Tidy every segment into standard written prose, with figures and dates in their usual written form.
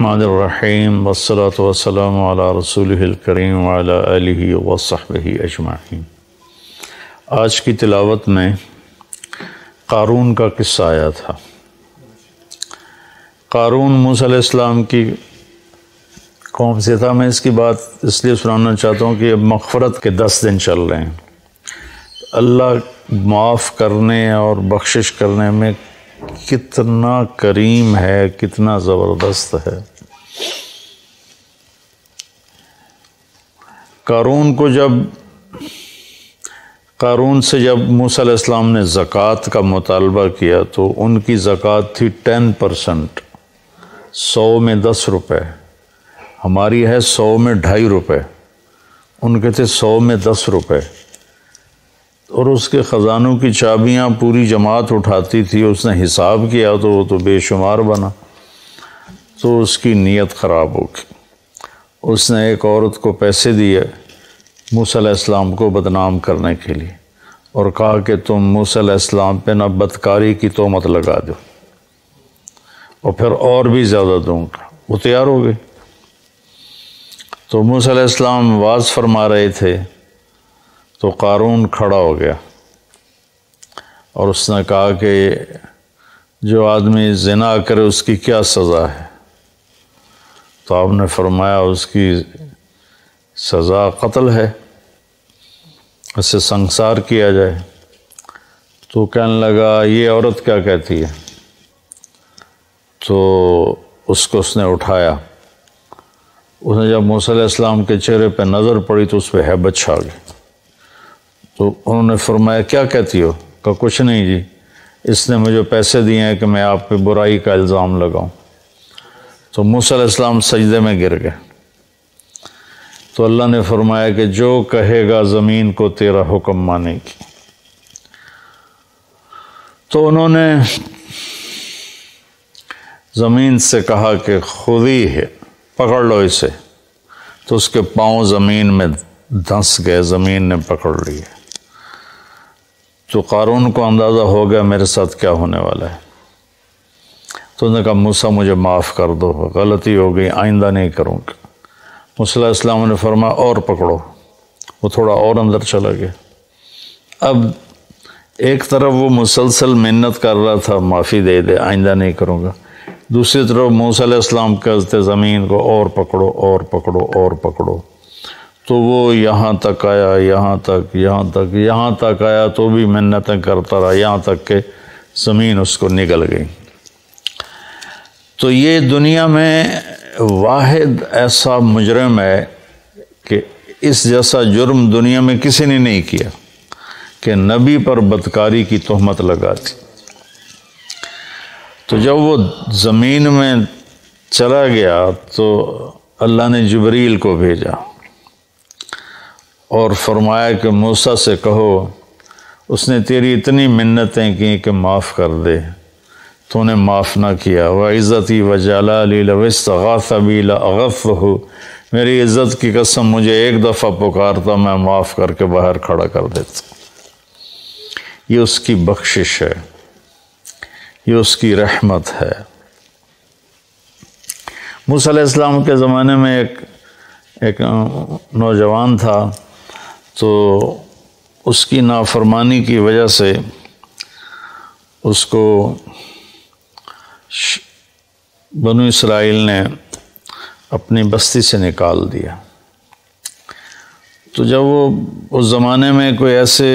الرحمن الرحیم والصلاة والسلام علی رسولہ الکریم وعلی آلہ وصحبہ اجمعین۔ آج کی تلاوت میں قارون کا قصہ آیا تھا۔ قارون موسیٰ علیہ السلام کی قوم سے تھا۔ میں اس کی بات اس لیے سنانا چاہتا ہوں کہ اب مغفرت کے 10 دن چل رہے ہیں۔ اللہ معاف کرنے اور بخشش کرنے میں کتنا کریم ہے، کتنا زبردست ہے۔ قارون سے جب موسیٰ علیہ السلام نے زکوٰۃ کا مطالبہ کیا تو ان کی زکوٰۃ تھی 10%، 100 میں 10 روپے۔ ہماری ہے 100 میں 2.5 روپے، ان کے تھے 100 میں 10 روپے۔ اور اس کے خزانوں کی چابیاں پوری جماعت اٹھاتی تھی۔ اس نے حساب کیا تو وہ تو بے شمار بنا، تو اس کی نیت خراب ہو گئی۔ اس نے ایک عورت کو پیسے دیے موسیٰ علیہ السلام کو بدنام کرنے کے لیے، اور کہا کہ تم موسیٰ علیہ السلام پہ نہ بدکاری کی تہمت لگا دو، اور پھر اور بھی زیادہ دوں گا۔ وہ تیار ہو گئی۔ تو موسیٰ علیہ السلام واعظ فرما رہے تھے تو قارون کھڑا ہو گیا اور اس نے کہا کہ جو آدمی زنا کرے اس کی کیا سزا ہے؟ تو آپ نے فرمایا اس کی سزا قتل ہے، اسے سنسار کیا جائے۔ تو کہنے لگا یہ عورت کیا کہتی ہے؟ تو اس کو اس نے اٹھایا۔ اس نے جب موسیٰ علیہ السلام کے چہرے پہ نظر پڑی تو اس پہ ہیبت چھا گئی۔ تو انہوں نے فرمایا کیا کہتی ہو؟ کہا کچھ نہیں جی، اس نے مجھے پیسے دیے ہیں کہ میں آپ پہ برائی کا الزام لگاؤں۔ تو موسیٰ علیہ السلام سجدے میں گر گئے۔ تو اللہ نے فرمایا کہ جو کہے گا زمین کو تیرا حکم مانے گی۔ تو انہوں نے زمین سے کہا کہ خودی ہے، پکڑ لو اسے۔ تو اس کے پاؤں زمین میں دھنس گئے، زمین نے پکڑ لیے۔ تو قارون کو اندازہ ہو گیا میرے ساتھ کیا ہونے والا ہے۔ تو انہوں نے کہا موسیٰ مجھے معاف کر دو، غلطی ہو گئی، آئندہ نہیں کروں گا۔ موسیٰ علیہ السلام نے فرمایا اور پکڑو۔ وہ تھوڑا اور اندر چلا گیا۔ اب ایک طرف وہ مسلسل محنت کر رہا تھا معافی دے دے، آئندہ نہیں کروں گا، دوسری طرف موسیٰ علیہ السلام کہتے زمین کو اور پکڑو اور پکڑو اور پکڑو۔ تو وہ یہاں تک آیا، یہاں تک آیا تو بھی منتیں کرتا رہا، یہاں تک کہ زمین اس کو نگل گئی۔ تو یہ دنیا میں واحد ایسا مجرم ہے کہ اس جیسا جرم دنیا میں کسی نے نہیں کیا کہ نبی پر بدکاری کی تہمت لگا دی۔ تو جب وہ زمین میں چلا گیا تو اللہ نے جبریل کو بھیجا اور فرمایا کہ موسیٰ سے کہو اس نے تیری اتنی منتیں کی کہ معاف کر دے، تو نے معاف نہ کیا۔ وَعِزَّتِي وَجَلَالِي لَوِ اسْتَغَاثَ بِي لَأَغَثْتُهُ، میری عزت کی قسم مجھے ایک دفعہ پکارتا میں معاف کر کے باہر کھڑا کر دیتا۔ یہ اس کی بخشش ہے، یہ اس کی رحمت ہے۔ موسیٰ علیہ السلام کے زمانے میں ایک نوجوان تھا، تو اس کی نافرمانی کی وجہ سے اس کو بنو اسرائیل نے اپنی بستی سے نکال دیا۔ تو جب وہ اس زمانے میں کوئی ایسے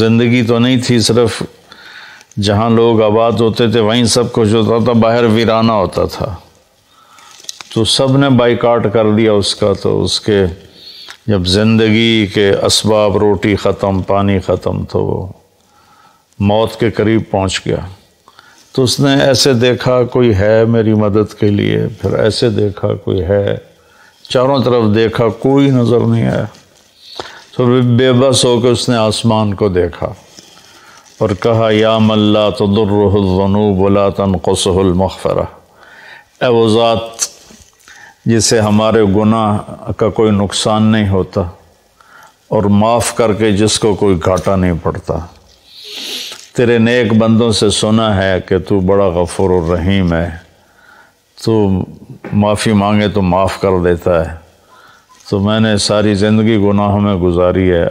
زندگی تو نہیں تھی، صرف جہاں لوگ آباد ہوتے تھے وہیں سب کچھ ہوتا تھا، باہر ویرانہ ہوتا تھا۔ تو سب نے بائیکاٹ کر دیا اس کا۔ تو اس کے جب زندگی کے اسباب، روٹی ختم، پانی ختم، تو وہ موت کے قریب پہنچ گیا۔ تو اس نے ایسے دیکھا کوئی ہے میری مدد کے لیے، پھر ایسے دیکھا کوئی ہے، چاروں طرف دیکھا کوئی نظر نہیں آیا۔ تو بے بس ہو کے اس نے آسمان کو دیکھا اور کہا یا من لا تضرہ الذنوب ولا تنقصہ المغفرہ، اے وہ ذات جسے ہمارے گناہ کا کوئی نقصان نہیں ہوتا اور معاف کر کے جس کو کوئی گھاٹا نہیں پڑتا، تیرے نیک بندوں سے سنا ہے کہ تو بڑا غفور الرحیم ہے، تو معافی مانگے تو معاف کر دیتا ہے۔ تو میں نے ساری زندگی گناہوں میں گزاری ہے،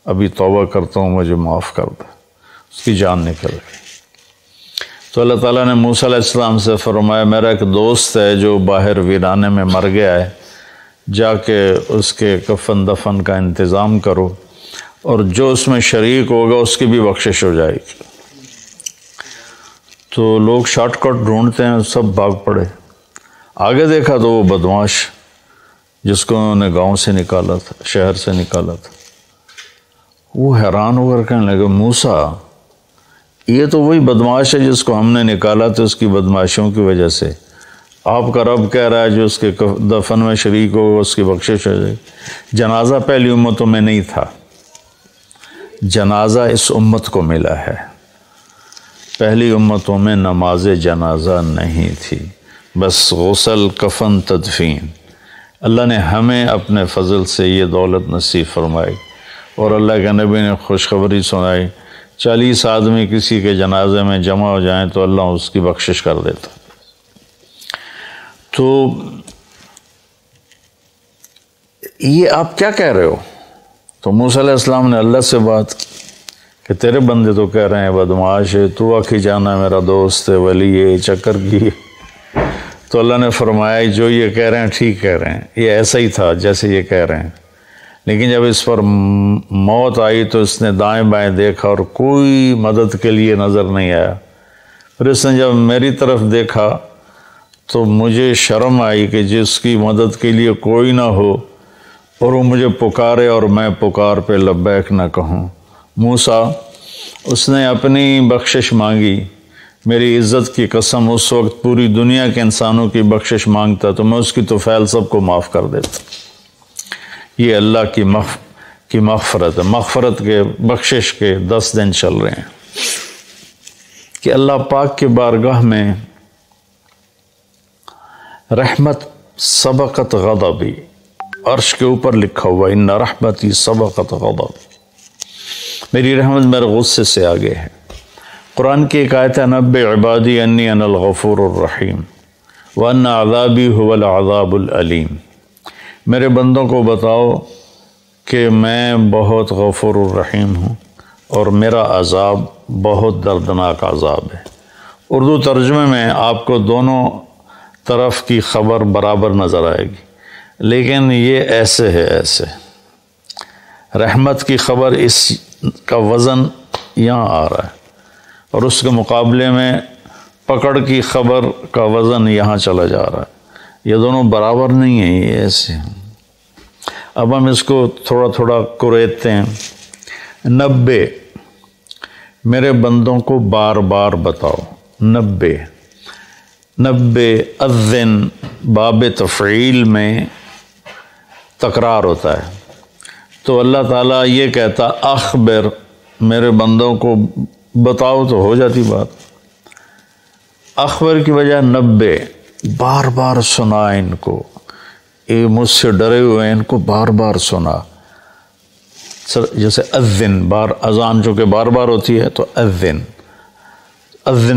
ابھی توبہ کرتا ہوں، مجھے معاف کر دے۔ اس کی جان نکل گئی۔ تو اللہ تعالیٰ نے موسیٰ علیہ السلام سے فرمایا میرا ایک دوست ہے جو باہر ویرانے میں مر گیا ہے، جا کے اس کے کفن دفن کا انتظام کرو، اور جو اس میں شریک ہوگا اس کی بھی بخشش ہو جائے گی۔ تو لوگ شارٹ کٹ ڈھونڈتے ہیں، سب بھاگ پڑے۔ آگے دیکھا تو وہ بدمعاش جس کو انہوں نے گاؤں سے نکالا تھا، شہر سے نکالا تھا، وہ حیران ہو کر کہنے لگے موسیٰ یہ تو وہی بدمعاش ہے جس کو ہم نے نکالا تھا اس کی بدمعاشیوں کی وجہ سے، آپ کا رب کہہ رہا ہے جو اس کے دفن میں شریک ہو اس کی بخشش ہو جائے۔ جنازہ پہلی امتوں میں نہیں تھا، جنازہ اس امت کو ملا ہے، پہلی امتوں میں نماز جنازہ نہیں تھی، بس غسل، کفن، تدفین۔ اللہ نے ہمیں اپنے فضل سے یہ دولت نصیب فرمائی، اور اللہ کے نبی نے خوشخبری سنائی 40 آدمی کسی کے جنازے میں جمع ہو جائیں تو اللہ اس کی بخشش کر دیتا۔ تو یہ آپ کیا کہہ رہے ہو؟ تو موسیٰ علیہ السلام نے اللہ سے بات کہ تیرے بندے تو کہہ رہے ہیں بدمعاش ہے، تو آخی جانا میرا دوست ہے، ولی ہے، چکر کی۔ تو اللہ نے فرمایا جو یہ کہہ رہے ہیں ٹھیک کہہ رہے ہیں، یہ ایسا ہی تھا جیسے یہ کہہ رہے ہیں، لیکن جب اس پر موت آئی تو اس نے دائیں بائیں دیکھا اور کوئی مدد کے لیے نظر نہیں آیا۔ پھر اس نے جب میری طرف دیکھا تو مجھے شرم آئی کہ جس کی مدد کے لیے کوئی نہ ہو اور وہ مجھے پکارے اور میں پکار پہ لبیک نہ کہوں۔ موسیٰ اس نے اپنی بخشش مانگی، میری عزت کی قسم اس وقت پوری دنیا کے انسانوں کی بخشش مانگتا تو میں اس کی طفیل سب کو معاف کر دیتا۔ یہ اللہ کی مغفرت ہے، مغفرت کے بخشش کے 10 دن چل رہے ہیں کہ اللہ پاک کے بارگاہ میں رحمت سبقت غضبی، عرش کے اوپر لکھا ہوا ان رحمتی سبقت غضبی، میری رحمت میرے غصے سے آگے ہے۔ قرآن کی ایک آیت ہے نبئ عبادی انی انا الغفور الرحیم وان عذابی هو العذاب العلیم، میرے بندوں کو بتاؤ کہ میں بہت غفور الرحیم ہوں اور میرا عذاب بہت دردناک عذاب ہے۔ اردو ترجمے میں آپ کو دونوں طرف کی خبر برابر نظر آئے گی، لیکن یہ ایسے ہے، ایسے رحمت کی خبر اس کا وزن یہاں آ رہا ہے اور اس کے مقابلے میں پکڑ کی خبر کا وزن یہاں چلا جا رہا ہے، یہ دونوں برابر نہیں ہیں، یہ ایسے ہیں۔ اب ہم اس کو تھوڑا تھوڑا کریدتے ہیں۔ 90 میرے بندوں کو بار بار بتاؤ، 90 اذن باب تفعیل میں تکرار ہوتا ہے، تو اللہ تعالیٰ یہ کہتا اخبر میرے بندوں کو بتاؤ تو ہو جاتی بات، اخبر کی وجہ 90 بار بار سنا ان کو، یہ مجھ سے ڈرے ہوئے ان کو بار بار سنا۔ جیسے اذن بار اذان جو کہ بار بار ہوتی ہے تو اذن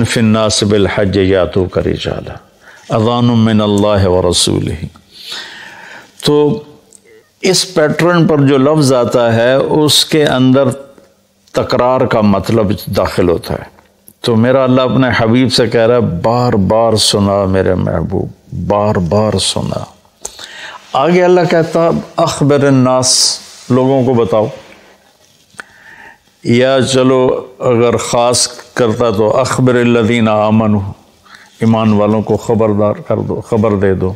فی الناس بالحج یاتوک رجالا اذان من اللہ ورسولہ۔ تو اس پیٹرن پر جو لفظ آتا ہے اس کے اندر تکرار کا مطلب داخل ہوتا ہے، تو میرا اللہ اپنے حبیب سے کہہ رہا ہے بار بار سنا میرے محبوب، بار بار سنا۔ آگے اللہ کہتا اخبر الناس، لوگوں کو بتاؤ، یا چلو اگر خاص کرتا تو اخبر الذین آمنوا، ایمان والوں کو خبردار کر دو، خبر دے دو۔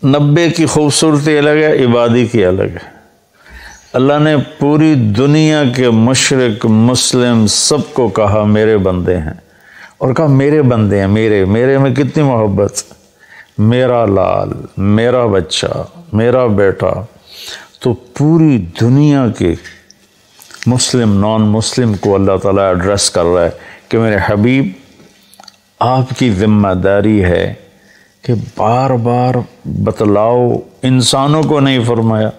90 کی خوبصورتی الگ ہے، عبادی کی الگ ہے۔ اللہ نے پوری دنیا کے مشرق مسلم سب کو کہا میرے بندے ہیں، اور کہا میرے بندے ہیں، میرے میں کتنی محبت، میرا لال، میرا بچہ، میرا بیٹا۔ تو پوری دنیا کے مسلم نان مسلم کو اللہ تعالیٰ ایڈریس کر رہا ہے کہ میرے حبیب آپ کی ذمہ داری ہے کہ بار بار بتلاؤ، انسانوں کو نہیں فرمایا،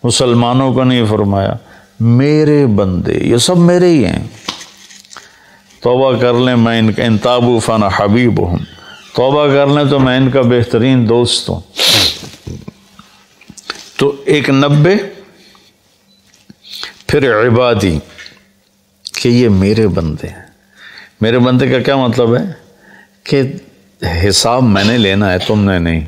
مسلمانوں کو نہیں فرمایا، میرے بندے یہ سب میرے ہی ہیں، توبہ کر لیں میں ان تابوا فانا حبیبہم، توبہ کر لیں تو میں ان کا بہترین دوست ہوں۔ تو ایک 90، پھر عبادی کہ یہ میرے بندے ہیں۔ میرے بندے کا کیا مطلب ہے کہ حساب میں نے لینا ہے، تم نے نہیں،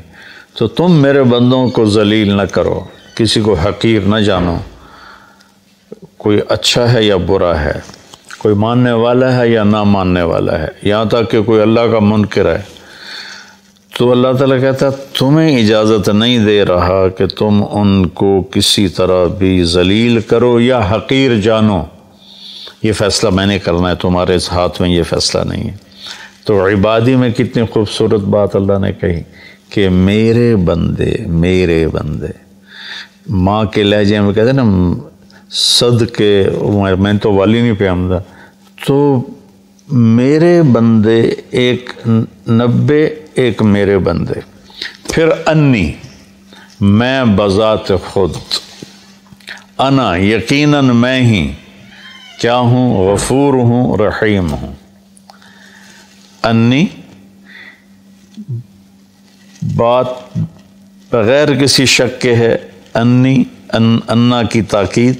تو تم میرے بندوں کو ذلیل نہ کرو، کسی کو حقیر نہ جانو، کوئی اچھا ہے یا برا ہے، کوئی ماننے والا ہے یا نہ ماننے والا ہے، یہاں تک کہ کوئی اللہ کا منکر ہے، تو اللہ تعالیٰ کہتا ہے تمہیں اجازت نہیں دے رہا کہ تم ان کو کسی طرح بھی ذلیل کرو یا حقیر جانو، یہ فیصلہ میں نے کرنا ہے، تمہارے اس ہاتھ میں یہ فیصلہ نہیں ہے۔ تو عبادی میں کتنی خوبصورت بات اللہ نے کہی کہ میرے بندے، میرے بندے، ماں کے لہجے میں کہتے ہیں نا صدقے، میں تو والی نہیں پیامدہ، تو میرے بندے ایک 90، ایک میرے بندے، پھر انی میں بذات خود، انا یقیناً میں ہی کیا ہوں، غفور ہوں، رحیم ہوں۔ انی بات بغیر کسی شک کے ہے، انی انا کی تاکید،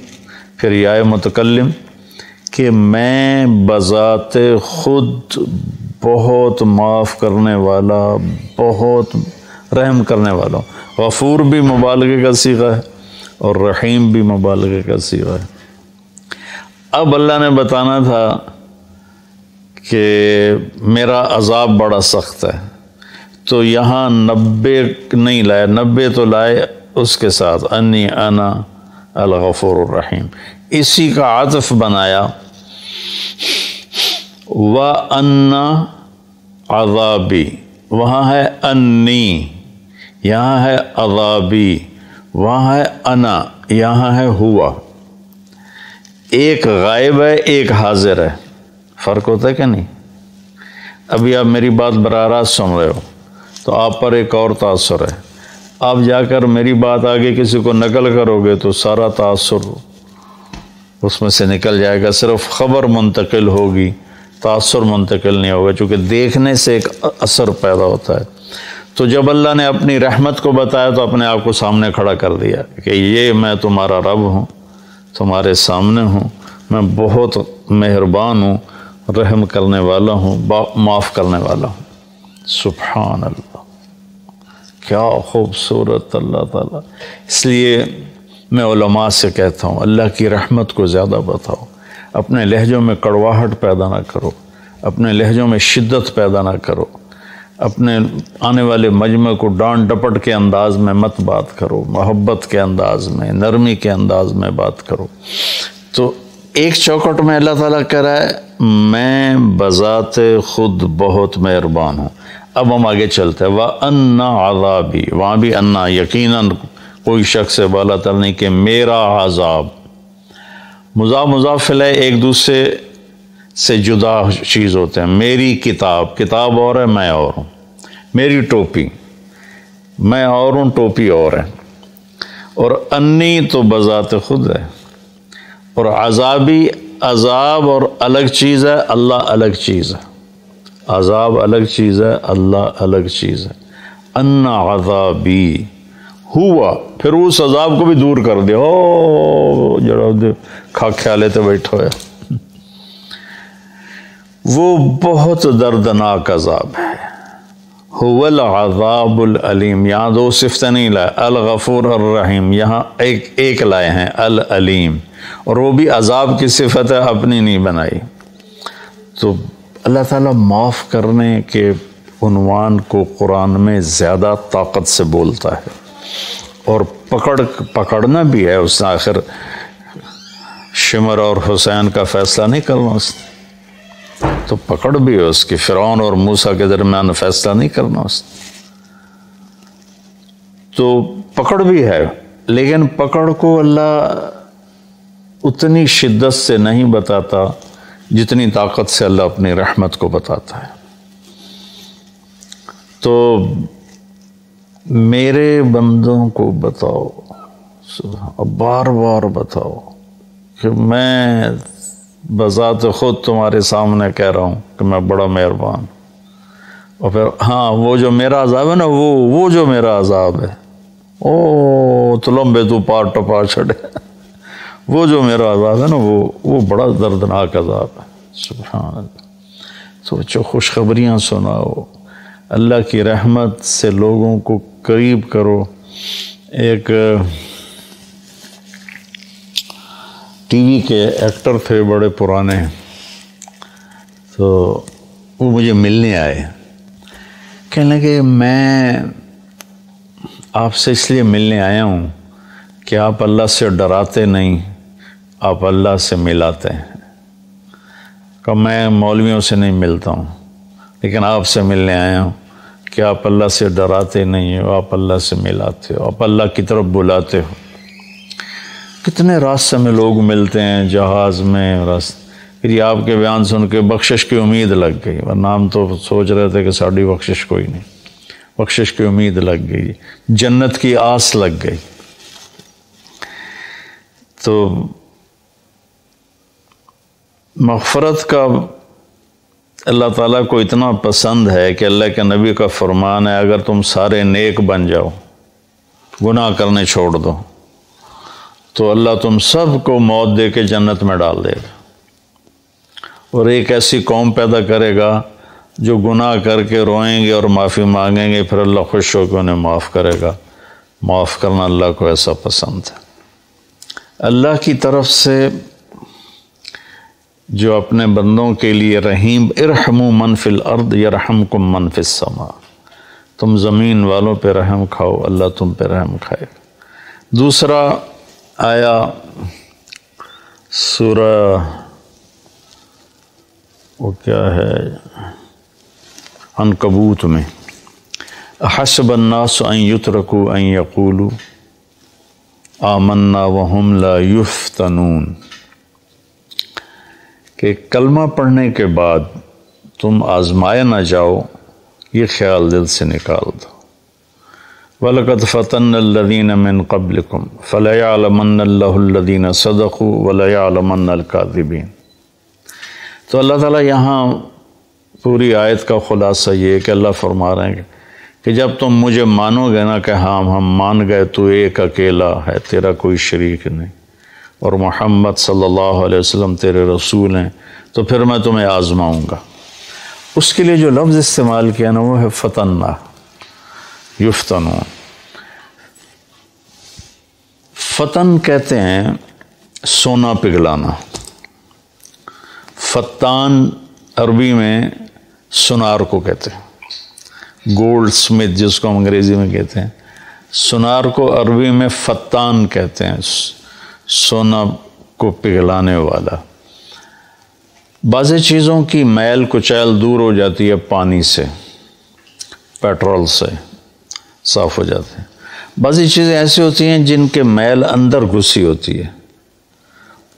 پھر یا متکلم کہ میں بذات خود بہت معاف کرنے والا، بہت رحم کرنے والا ہوں۔ غفور بھی مبالغے کا صیغہ ہے اور رحیم بھی مبالغے کا صیغہ ہے۔ اب اللہ نے بتانا تھا کہ میرا عذاب بڑا سخت ہے، تو یہاں 90 نہیں لائے، 90 تو لائے اس کے ساتھ انی انا الغفور الرحیم، اسی کا عطف بنایا وَأَنَّ عَذَابِي، وہاں ہے انی، یہاں ہے عذابی، وہاں ہے انا، یہاں ہے ہوا، ایک غائب ہے ایک حاضر ہے، فرق ہوتا ہے کہ نہیں؟ ابھی آپ میری بات براہ راست سن رہے ہو تو آپ پر ایک اور تاثر ہے، آپ جا کر میری بات آگے کسی کو نقل کرو گے تو سارا تاثر اس میں سے نکل جائے گا، صرف خبر منتقل ہوگی، تاثر منتقل نہیں ہوگا، چونکہ دیکھنے سے ایک اثر پیدا ہوتا ہے۔ تو جب اللہ نے اپنی رحمت کو بتایا تو اپنے آپ کو سامنے کھڑا کر دیا کہ یہ میں تمہارا رب ہوں، تمہارے سامنے ہوں، میں بہت مہربان ہوں، رحم کرنے والا ہوں، معاف کرنے والا ہوں۔ سبحان اللہ، کیا خوبصورت اللہ تعالیٰ۔ اس لیے میں علماء سے کہتا ہوں اللہ کی رحمت کو زیادہ بتاؤ، اپنے لہجوں میں کڑواہٹ پیدا نہ کرو، اپنے لہجوں میں شدت پیدا نہ کرو، اپنے آنے والے مجمع کو ڈانٹ ڈپٹ کے انداز میں مت بات کرو، محبت کے انداز میں، نرمی کے انداز میں بات کرو۔ تو ایک چوکٹ میں اللہ تعالیٰ کہہ رہا ہے میں بذات خود بہت مہربان ہوں۔ اب ہم آگے چلتے ہیں وَأَنَّ عَذَابِي، وہاں بھی انا یقیناً کوئی شخص سے بالا تر نہیں کہ میرا عذاب، مضاف مضاف الیہ ایک دوسرے سے جدا چیز ہوتے ہیں۔ میری کتاب، کتاب اور ہے، میں اور ہوں، میری ٹوپی، میں اور ہوں، ٹوپی اور ہے، اور انی تو بذات خود ہے، اور عذابی، عذاب اور الگ چیز ہے، اللہ الگ چیز ہے، عذاب الگ چیز ہے، اللہ الگ چیز ہے۔ ان عذابی ہوا، پھر اس عذاب کو بھی دور کر دیا، او جڑا کھا کھیالے تے بیٹھا ہوا، وہ بہت دردناک عذاب ہے۔ هو العذاب العلیم، یہاں دو صفتیں نہیں لائے، الغفور الرحیم، یہاں ایک لائے ہیں العلیم، اور وہ بھی عذاب کی صفت ہے، اپنی نہیں بنائی۔ تو اللہ تعالیٰ معاف کرنے کے عنوان کو قرآن میں زیادہ طاقت سے بولتا ہے، اور پکڑنا بھی ہے، اس نے آخر شمر اور حسین کا فیصلہ نہیں کرنا، اس نے تو پکڑ بھی ہے اس کی، فرعون اور موسیٰ کے درمیان فیصلہ نہیں کرنا اس نے، تو پکڑ بھی ہے، لیکن پکڑ کو اللہ اتنی شدت سے نہیں بتاتا جتنی طاقت سے اللہ اپنی رحمت کو بتاتا ہے۔ تو میرے بندوں کو بتاؤ، بار بار بتاؤ کہ میں بذات خود تمہارے سامنے کہہ رہا ہوں کہ میں بڑا مہربان، اور پھر ہاں وہ جو میرا عذاب ہے نا وہ جو میرا عذاب ہے او تو لمبے تو پار ٹپا چھڑے وہ جو میرا عذاب ہے نا وہ بڑا دردناک عذاب ہے. سبحان اللہ. سوچو خوشخبریاں سناؤ، اللہ کی رحمت سے لوگوں کو قریب کرو. ایک ٹی وی کے ایکٹر تھے بڑے پرانے، تو وہ مجھے ملنے آئے، کہنے لگے میں آپ سے اس لیے ملنے آیا ہوں کہ آپ اللہ سے ڈراتے نہیں، آپ اللہ سے ملاتے ہیں. کہ میں مولویوں سے نہیں ملتا ہوں لیکن آپ سے ملنے آیا ہوں کہ آپ اللہ سے ڈراتے نہیں ہو، آپ اللہ سے ملاتے ہو، آپ اللہ کی طرف بلاتے ہو. کتنے راستے میں لوگ ملتے ہیں، جہاز میں راستے. پھر یہ آپ کے بیان سن کے بخشش کی امید لگ گئی، ورنہ ہم تو سوچ رہے تھے کہ ساڑھی بخشش کوئی نہیں. بخشش کی امید لگ گئی، جنت کی آس لگ گئی. تو مغفرت کا اللہ تعالیٰ کو اتنا پسند ہے کہ اللہ کے نبی کا فرمان ہے اگر تم سارے نیک بن جاؤ، گناہ کرنے چھوڑ دو، تو اللہ تم سب کو موت دے کے جنت میں ڈال دے گا، اور ایک ایسی قوم پیدا کرے گا جو گناہ کر کے روئیں گے اور معافی مانگیں گے، پھر اللہ خوش ہو کے انہیں معاف کرے گا. معاف کرنا اللہ کو ایسا پسند ہے. اللہ کی طرف سے جو اپنے بندوں کے لیے رحیم، ارحموا من فی الارض یرحمکم من فی السماء، تم زمین والوں پہ رحم کھاؤ اللہ تم پہ رحم کھائے گا. دوسرا آیا سورہ وہ کیا ہے عنکبوت میں، احسب الناس ان یترکوا ان یقولوا آمنا وہم لا یفتنون، کہ کلمہ پڑھنے کے بعد تم آزمائے نہ جاؤ، یہ خیال دل سے نکال دو. وَلَقَدْ فَتَنَّ الَّذِينَ مِن قَبْلِكُمْ فَلَيَعْلَمَنَّ اللَّهُ الَّذِينَ صَدَقُوا وَلَيَعْلَمَنَّ الْكَاذِبِينَ. تو اللہ تعالیٰ یہاں پوری آیت کا خلاصہ یہ ہے کہ اللہ فرما رہے ہیں کہ جب تم مجھے مانو گے نا کہ ہاں ہم مان گئے تو ایک اکیلا ہے، تیرا کوئی شریک نہیں، اور محمد صلی اللہ علیہ وسلم تیرے رسول ہیں، تو پھر میں تمہیں آزماؤں گا. اس کے لیے جو لفظ استعمال کیا نا وہ ہے فتنہ، یفتنون. فتن کہتے ہیں سونا پگھلانا. فتان عربی میں سنار کو کہتے ہیں، گولڈ سمتھ جس کو ہم انگریزی میں کہتے ہیں. سنار کو عربی میں فتان کہتے ہیں، سونا کو پگھلانے والا. بعض چیزوں کی میل کچیل دور ہو جاتی ہے پانی سے، پیٹرول سے صاف ہو جاتے ہیں. بعضی چیزیں ایسی ہوتی ہیں جن کے میل اندر گھسی ہوتی ہے،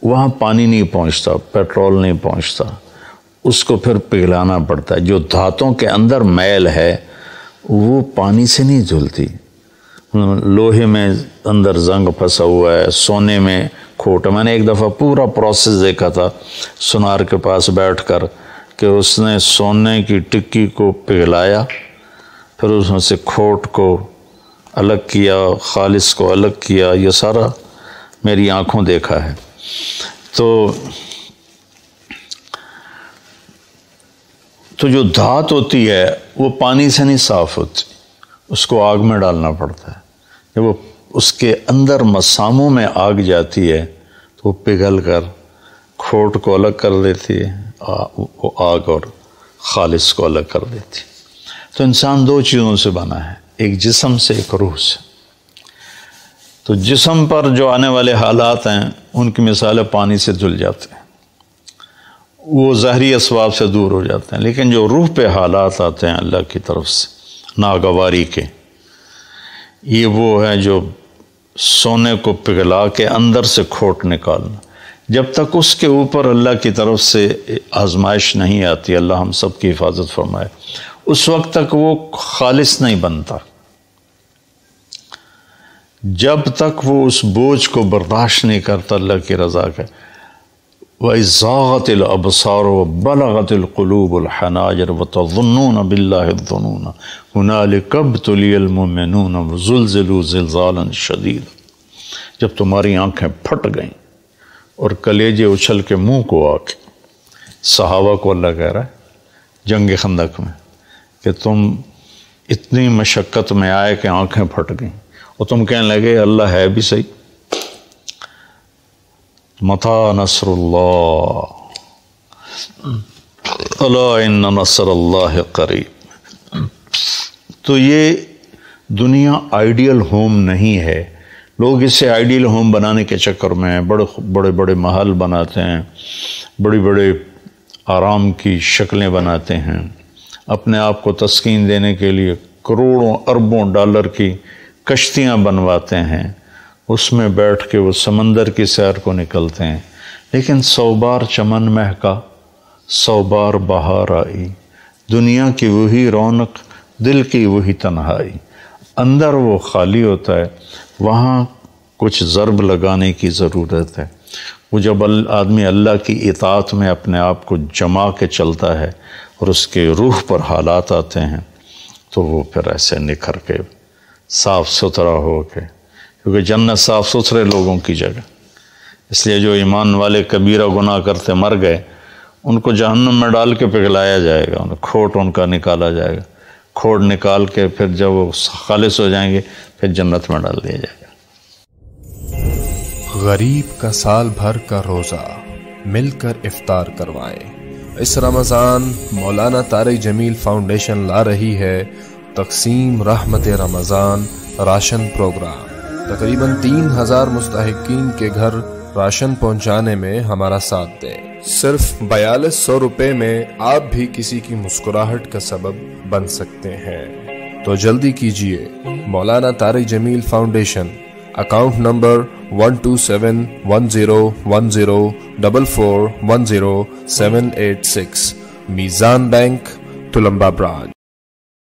وہاں پانی نہیں پہنچتا، پیٹرول نہیں پہنچتا، اس کو پھر پگھلانا پڑتا ہے. جو دھاتوں کے اندر میل ہے وہ پانی سے نہیں دھلتی. لوہے میں اندر زنگ پھنسا ہوا ہے، سونے میں کھوٹ. میں نے ایک دفعہ پورا پروسیس دیکھا تھا سنار کے پاس بیٹھ کر کہ اس نے سونے کی ٹکی کو پگھلایا، پھر اس میں سے کھوٹ کو الگ کیا، خالص کو الگ کیا. یہ سارا میری آنکھوں دیکھا ہے. تو جو دھات ہوتی ہے وہ پانی سے نہیں صاف ہوتی، اس کو آگ میں ڈالنا پڑتا ہے. جب وہ اس کے اندر مساموں میں آگ جاتی ہے تو وہ پگھل کر کھوٹ کو الگ کر دیتی ہے، وہ آگ اور خالص کو الگ کر دیتی. تو انسان دو چیزوں سے بنا ہے، ایک جسم سے، ایک روح سے. تو جسم پر جو آنے والے حالات ہیں ان کی مثال پانی سے دھل جاتے ہیں، وہ ظاہری اسباب سے دور ہو جاتے ہیں. لیکن جو روح پہ حالات آتے ہیں اللہ کی طرف سے ناگواری کے، یہ وہ ہے جو سونے کو پگھلا کے اندر سے کھوٹ نکالنا. جب تک اس کے اوپر اللہ کی طرف سے آزمائش نہیں آتی، اللہ ہم سب کی حفاظت فرمائے، اس وقت تک وہ خالص نہیں بنتا. جب تک وہ اس بوجھ کو برداشت نہیں کرتا اللہ کی رضا کا، وَإِذْ زَاغَتِ الْأَبْصَارُ وَبَلَغَتِ الْقُلُوبُ الْحَنَاجِرَ وَتَظُنُّونَ بِاللَّهِ الظُّنُونَ هُنَالِكَ ابْتُلِيَ الْمُؤْمِنُونَ وَزُلْزِلُوا زِلْزَالًا شَدِيدًا۔ جب تمہاری آنکھیں پھٹ گئیں اور کلیجے اچھل کے منہ کو آ کے، صحابہ کو اللہ کہہ رہا ہے جنگ خندق میں کہ تم اتنی مشقت میں آئے کہ آنکھیں پھٹ گئیں اور تم کہنے لگے اللہ ہے بھی صحیح۔ متی نصر اللہ الا ان نصر اللہ قریب۔ تو یہ دنیا آئیڈیل ہوم نہیں ہے۔ لوگ اسے آئیڈیل ہوم بنانے کے چکر میں بڑے بڑے محل بناتے ہیں، بڑی بڑے آرام کی شکلیں بناتے ہیں، اپنے آپ کو تسکین دینے کے لیے کروڑوں اربوں ڈالر کی کشتیاں بنواتے ہیں، اس میں بیٹھ کے وہ سمندر کی سیر کو نکلتے ہیں۔ لیکن 100 بار چمن مہکا، 100 بار بہار آئی، دنیا کی وہی رونق، دل کی وہی تنہائی، اندر وہ خالی ہوتا ہے، وہاں کچھ ضرب لگانے کی ضرورت ہے۔ وہ جب آدمی اللہ کی اطاعت میں اپنے آپ کو جما کے چلتا ہے اور اس کے روح پر حالات آتے ہیں تو وہ پھر ایسے نکھر کے صاف ستھرا ہو کے، کیونکہ جنت صاف ستھرے لوگوں کی جگہ، اس لیے جو ایمان والے کبیرہ گناہ کرتے مر گئے ان کو جہنم میں ڈال کے پگھلایا جائے گا، کھوٹ ان کا نکالا جائے گا، کھوٹ نکال کے پھر جب وہ خالص ہو جائیں گے پھر جنت میں ڈال دیا جائے گا۔ غریب کا سال بھر کا روزہ مل کر افطار کروائیں۔ اس رمضان مولانا طارق جمیل فاؤنڈیشن لا رہی ہے تقسیم رحمت رمضان راشن پروگرام۔ تقریباً 3000 مستحقین کے گھر راشن پہنچانے میں ہمارا ساتھ دیں۔ صرف 4200 روپے میں آپ بھی کسی کی مسکراہٹ کا سبب بن سکتے ہیں، تو جلدی کیجیے۔ مولانا طارق جمیل فاؤنڈیشن، اکاؤنٹ نمبر 12710104410 786، میزان بینک، تلمبا برانچ۔